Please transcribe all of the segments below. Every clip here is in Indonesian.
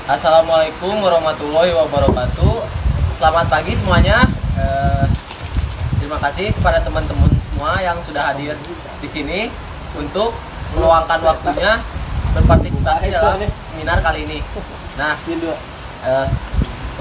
Assalamualaikum warahmatullahi wabarakatuh. Selamat pagi semuanya. Terima kasih kepada teman-teman semua yang sudah hadir di sini untuk meluangkan waktunya berpartisipasi dalam seminar kali ini. Nah,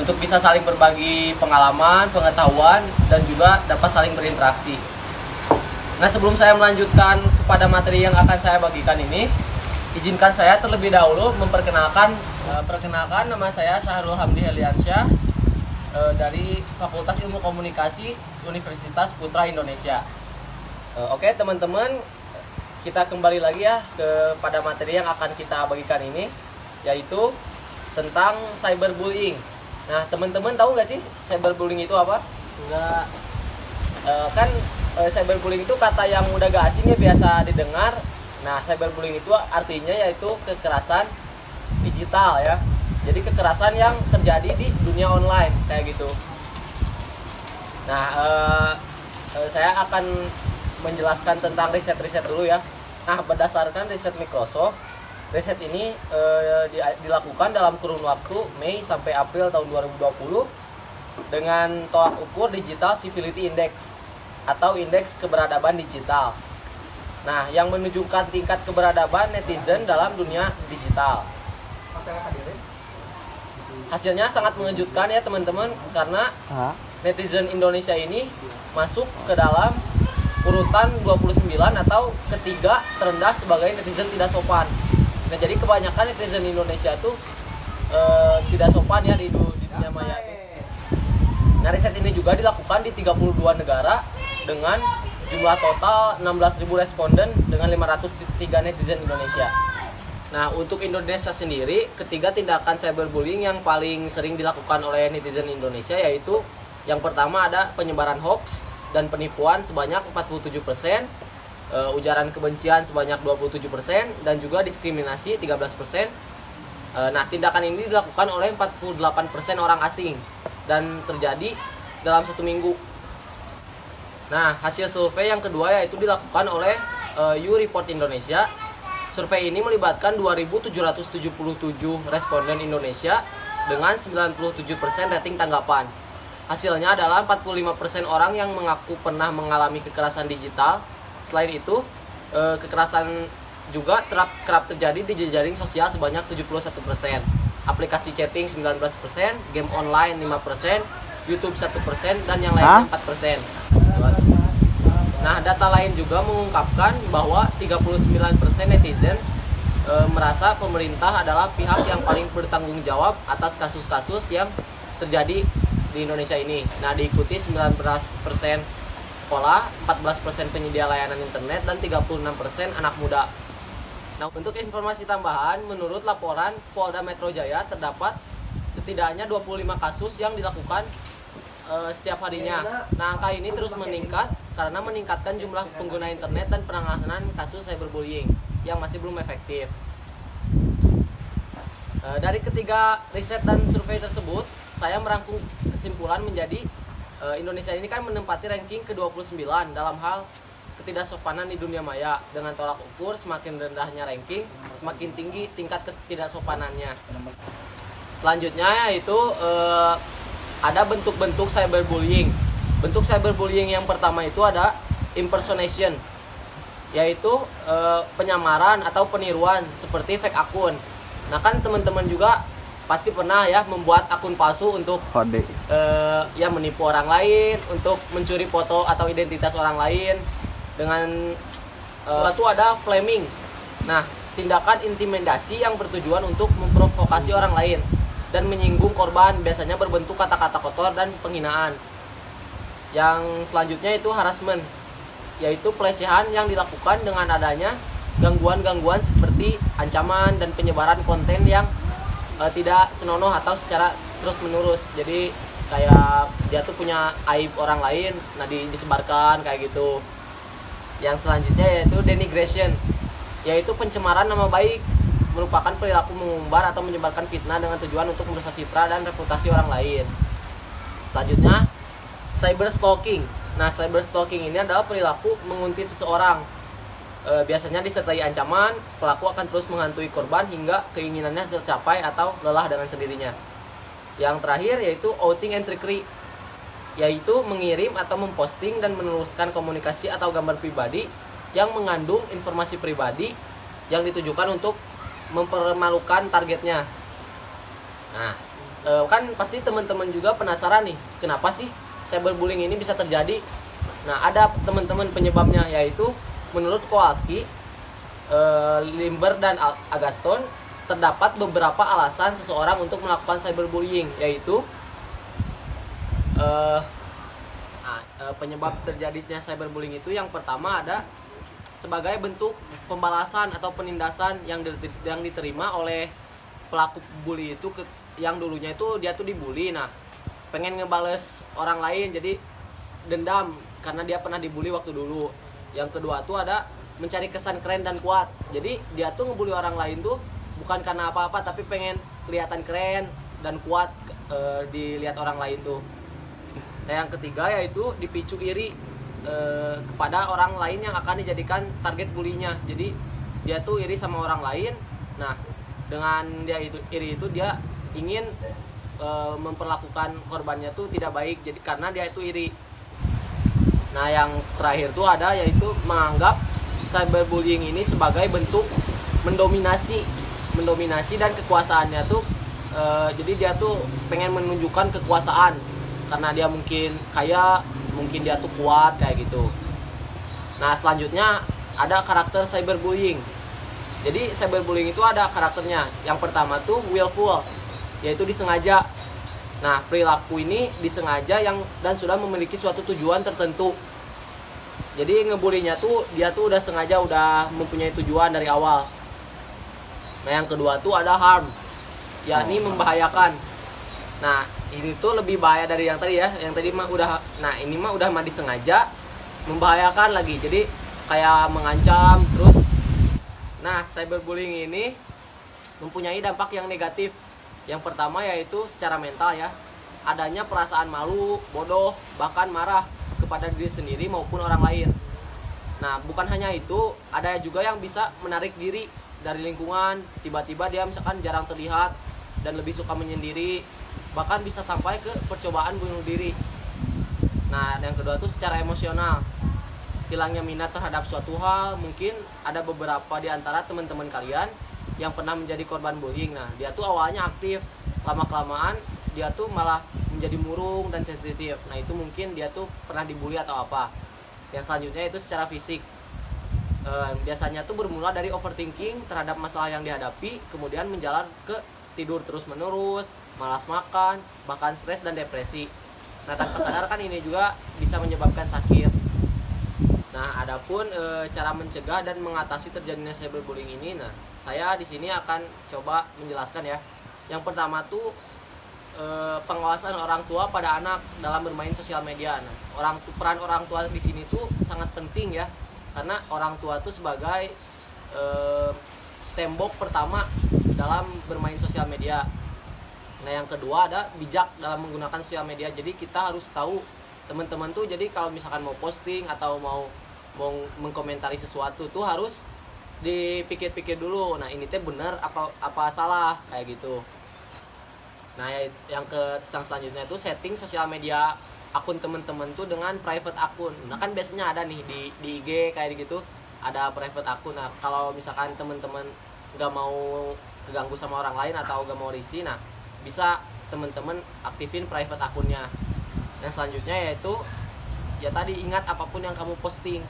untuk bisa saling berbagi pengalaman, pengetahuan, dan juga dapat saling berinteraksi. Nah, sebelum saya melanjutkan kepada materi yang akan saya bagikan ini, izinkan saya terlebih dahulu memperkenalkan nama saya Syahrul Hamdi Heliansyah dari Fakultas Ilmu Komunikasi Universitas Putra Indonesia. Oke teman-teman, kita kembali lagi ya kepada materi yang akan kita bagikan ini, yaitu tentang cyberbullying. Nah, teman-teman tahu nggak sih cyberbullying itu apa? Enggak. Cyberbullying itu kata yang udah gak asing ya, biasa didengar. Nah, cyberbullying itu artinya yaitu kekerasan digital ya. Jadi kekerasan yang terjadi di dunia online kayak gitu. Nah, saya akan menjelaskan tentang riset-riset dulu ya. Nah, berdasarkan riset Microsoft, riset ini dilakukan dalam kurun waktu Mei sampai April tahun 2020 dengan tolak ukur Digital Civility Index atau indeks keberadaban digital. Nah, yang menunjukkan tingkat keberadaban netizen dalam dunia digital. Hasilnya sangat mengejutkan ya teman-teman, karena netizen Indonesia ini masuk ke dalam urutan 29 atau ketiga terendah sebagai netizen tidak sopan. Nah, jadi kebanyakan netizen Indonesia tuh tidak sopan ya di dunia maya. Nah, riset ini juga dilakukan di 32 negara dengan jumlah total 16.000 responden dengan 503 netizen Indonesia. Nah, untuk Indonesia sendiri, ketiga tindakan cyberbullying yang paling sering dilakukan oleh netizen Indonesia yaitu yang pertama ada penyebaran hoax dan penipuan sebanyak 47%, ujaran kebencian sebanyak 27%, dan juga diskriminasi 13%. Nah, tindakan ini dilakukan oleh 48% orang asing dan terjadi dalam 1 minggu. Nah, hasil survei yang kedua yaitu dilakukan oleh YouReport Indonesia. Survei ini melibatkan 2.777 responden Indonesia dengan 97% rating tanggapan. Hasilnya adalah 45% orang yang mengaku pernah mengalami kekerasan digital. Selain itu, kekerasan juga kerap terjadi di jejaring sosial sebanyak 71%, aplikasi chatting 19%, game online 5%, YouTube 1%, dan yang lainnya 4%. Nah, data lain juga mengungkapkan bahwa 39% netizen merasa pemerintah adalah pihak yang paling bertanggung jawab atas kasus-kasus yang terjadi di Indonesia ini. Nah, diikuti 19% sekolah, 14% penyedia layanan internet, dan 36% anak muda. Nah, untuk informasi tambahan, menurut laporan Polda Metro Jaya terdapat setidaknya 25 kasus yang dilakukan setiap harinya. Nah, angka ini terus meningkat karena meningkatkan jumlah pengguna internet dan penanganan kasus cyberbullying yang masih belum efektif. Dari ketiga riset dan survei tersebut, saya merangkum kesimpulan menjadi Indonesia ini kan menempati ranking ke-29 dalam hal ketidaksopanan di dunia maya. Dengan tolak ukur semakin rendahnya ranking, semakin tinggi tingkat ketidaksopanannya. Selanjutnya yaitu ada bentuk-bentuk cyberbullying. Bentuk cyberbullying yang pertama itu ada impersonation, yaitu penyamaran atau peniruan seperti fake akun. Nah, kan teman-teman juga pasti pernah ya membuat akun palsu untuk ya menipu orang lain, untuk mencuri foto atau identitas orang lain. Dengan itu ada flaming. Nah, tindakan intimidasi yang bertujuan untuk memprovokasi orang lain dan menyinggung korban, biasanya berbentuk kata-kata kotor dan penghinaan. Yang selanjutnya itu harassment, yaitu pelecehan yang dilakukan dengan adanya gangguan-gangguan seperti ancaman dan penyebaran konten yang tidak senonoh atau secara terus-menerus. Jadi kayak dia tuh punya aib orang lain, nah disebarkan kayak gitu. Yang selanjutnya yaitu denigration, yaitu pencemaran nama baik, merupakan perilaku mengumbar atau menyebarkan fitnah dengan tujuan untuk merusak citra dan reputasi orang lain. Selanjutnya, cyber stalking. Nah, cyber stalking ini adalah perilaku menguntit seseorang biasanya disertai ancaman, pelaku akan terus menghantui korban hingga keinginannya tercapai atau lelah dengan sendirinya. Yang terakhir yaitu outing and trickery, yaitu mengirim atau memposting dan meneruskan komunikasi atau gambar pribadi yang mengandung informasi pribadi yang ditujukan untuk mempermalukan targetnya. Nah, kan pasti teman-teman juga penasaran nih, kenapa sih cyberbullying ini bisa terjadi? Nah, ada teman-teman penyebabnya, yaitu menurut Kowalski, Limber dan Agaston, terdapat beberapa alasan seseorang untuk melakukan cyberbullying, yaitu penyebab terjadinya cyberbullying itu yang pertama ada sebagai bentuk pembalasan atau penindasan yang diterima oleh pelaku bully itu yang dulunya itu dia tuh dibully, nah pengen ngebales orang lain, jadi dendam karena dia pernah dibully waktu dulu. Yang kedua tuh ada mencari kesan keren dan kuat, jadi dia tuh ngebully orang lain tuh bukan karena apa-apa tapi pengen kelihatan keren dan kuat dilihat orang lain tuh. Nah, yang ketiga yaitu dipicu iri kepada orang lain yang akan dijadikan target bulinya, jadi dia tuh iri sama orang lain. Nah, dengan dia itu iri itu dia ingin memperlakukan korbannya tuh tidak baik, jadi karena dia itu iri. Nah, yang terakhir tuh ada yaitu menganggap cyberbullying ini sebagai bentuk mendominasi dan kekuasaannya tuh jadi dia tuh pengen menunjukkan kekuasaan karena dia mungkin kaya, mungkin dia tuh kuat kayak gitu. Nah, selanjutnya ada karakter cyberbullying. Jadi cyberbullying itu ada karakternya. Yang pertama tuh willful, yaitu disengaja. Nah, perilaku ini disengaja dan sudah memiliki suatu tujuan tertentu. Jadi ngebulinya tuh dia tuh udah sengaja, udah mempunyai tujuan dari awal. Nah, yang kedua tuh ada harm, yakni membahayakan. Nah, ini tuh lebih bahaya dari yang tadi ya. Yang tadi mah udah, nah ini mah udah disengaja, membahayakan lagi. Jadi kayak mengancam terus. Nah, cyberbullying ini mempunyai dampak yang negatif. Yang pertama yaitu secara mental ya, adanya perasaan malu, bodoh, bahkan marah kepada diri sendiri maupun orang lain. Nah, bukan hanya itu, ada juga yang bisa menarik diri dari lingkungan, tiba-tiba dia misalkan jarang terlihat dan lebih suka menyendiri, bahkan bisa sampai ke percobaan bunuh diri. Nah, yang kedua itu secara emosional, hilangnya minat terhadap suatu hal. Mungkin ada beberapa di antara teman-teman kalian yang pernah menjadi korban bullying. Nah, dia tuh awalnya aktif, lama-kelamaan dia tuh malah menjadi murung dan sensitif. Nah, itu mungkin dia tuh pernah dibully atau apa. Yang selanjutnya itu secara fisik, biasanya tuh bermula dari overthinking terhadap masalah yang dihadapi, kemudian menjalar ke tidur terus-menerus, malas makan, bahkan stres dan depresi. Nah, tanpa sadar kan ini juga bisa menyebabkan sakit. Nah, adapun cara mencegah dan mengatasi terjadinya cyberbullying ini, nah saya di sini akan coba menjelaskan ya. Yang pertama tuh pengawasan orang tua pada anak dalam bermain sosial media. Nah, peran orang tua di sini tuh sangat penting ya, karena orang tua tuh sebagai tembok pertama dalam bermain sosial media. Nah, yang kedua ada bijak dalam menggunakan sosial media. Jadi kita harus tahu teman-teman tuh, jadi kalau misalkan mau posting atau mau mengkomentari sesuatu tuh harus dipikir-pikir dulu. Nah, ini teh benar apa salah kayak gitu. Nah, yang selanjutnya itu setting sosial media akun teman-teman tuh dengan private akun. Nah, kan biasanya ada nih di IG kayak gitu, ada private akun. Nah, kalau misalkan teman-teman nggak mau keganggu sama orang lain atau nggak mau risih, nah bisa teman-teman aktifin private akunnya. Yang selanjutnya yaitu ya tadi, ingat apapun yang kamu posting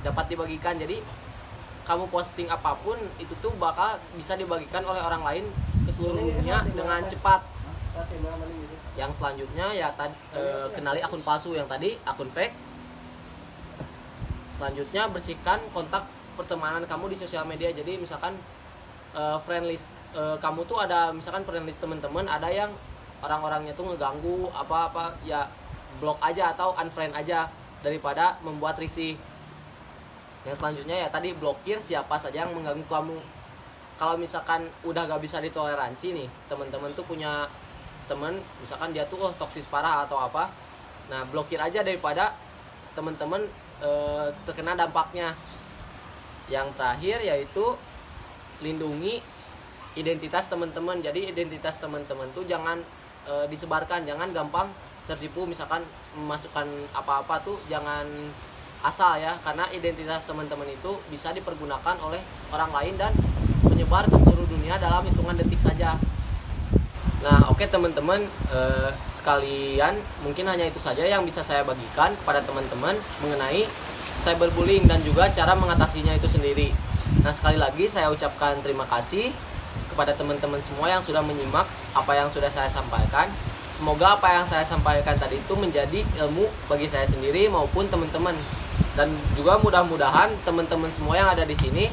dapat dibagikan. Jadi kamu posting apapun itu tuh bakal bisa dibagikan oleh orang lain ke seluruh dunia dengan cepat. Yang selanjutnya ya kenali akun palsu, yang tadi akun fake. Selanjutnya bersihkan kontak pertemanan kamu di sosial media. Jadi misalkan friend list kamu tuh ada, misalkan friend list teman-teman ada yang orang-orangnya tuh ngeganggu apa-apa, ya blok aja atau unfriend aja daripada membuat risih. Yang selanjutnya ya tadi, blokir siapa saja yang mengganggu kamu. Kalau misalkan udah gak bisa ditoleransi nih, teman-teman tuh punya teman misalkan dia tuh toksis parah atau apa, nah blokir aja daripada teman-teman terkena dampaknya. Yang terakhir yaitu lindungi identitas teman-teman. Jadi identitas teman-teman tuh jangan disebarkan, jangan gampang tertipu. Misalkan memasukkan apa-apa tuh jangan asal ya, karena identitas teman-teman itu bisa dipergunakan oleh orang lain dan menyebar ke seluruh dunia dalam hitungan detik saja. Nah, oke teman-teman, sekalian mungkin hanya itu saja yang bisa saya bagikan kepada teman-teman mengenai cyberbullying dan juga cara mengatasinya itu sendiri. Nah, sekali lagi saya ucapkan terima kasih kepada teman-teman semua yang sudah menyimak apa yang sudah saya sampaikan. Semoga apa yang saya sampaikan tadi itu menjadi ilmu bagi saya sendiri maupun teman-teman. Dan juga mudah-mudahan teman-teman semua yang ada di sini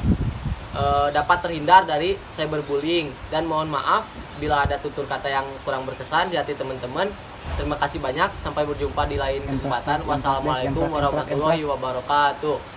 dapat terhindar dari cyberbullying. Dan mohon maaf bila ada tutur kata yang kurang berkesan di hati teman-teman. Terima kasih banyak, sampai berjumpa di lain kesempatan. Wassalamualaikum warahmatullahi wabarakatuh.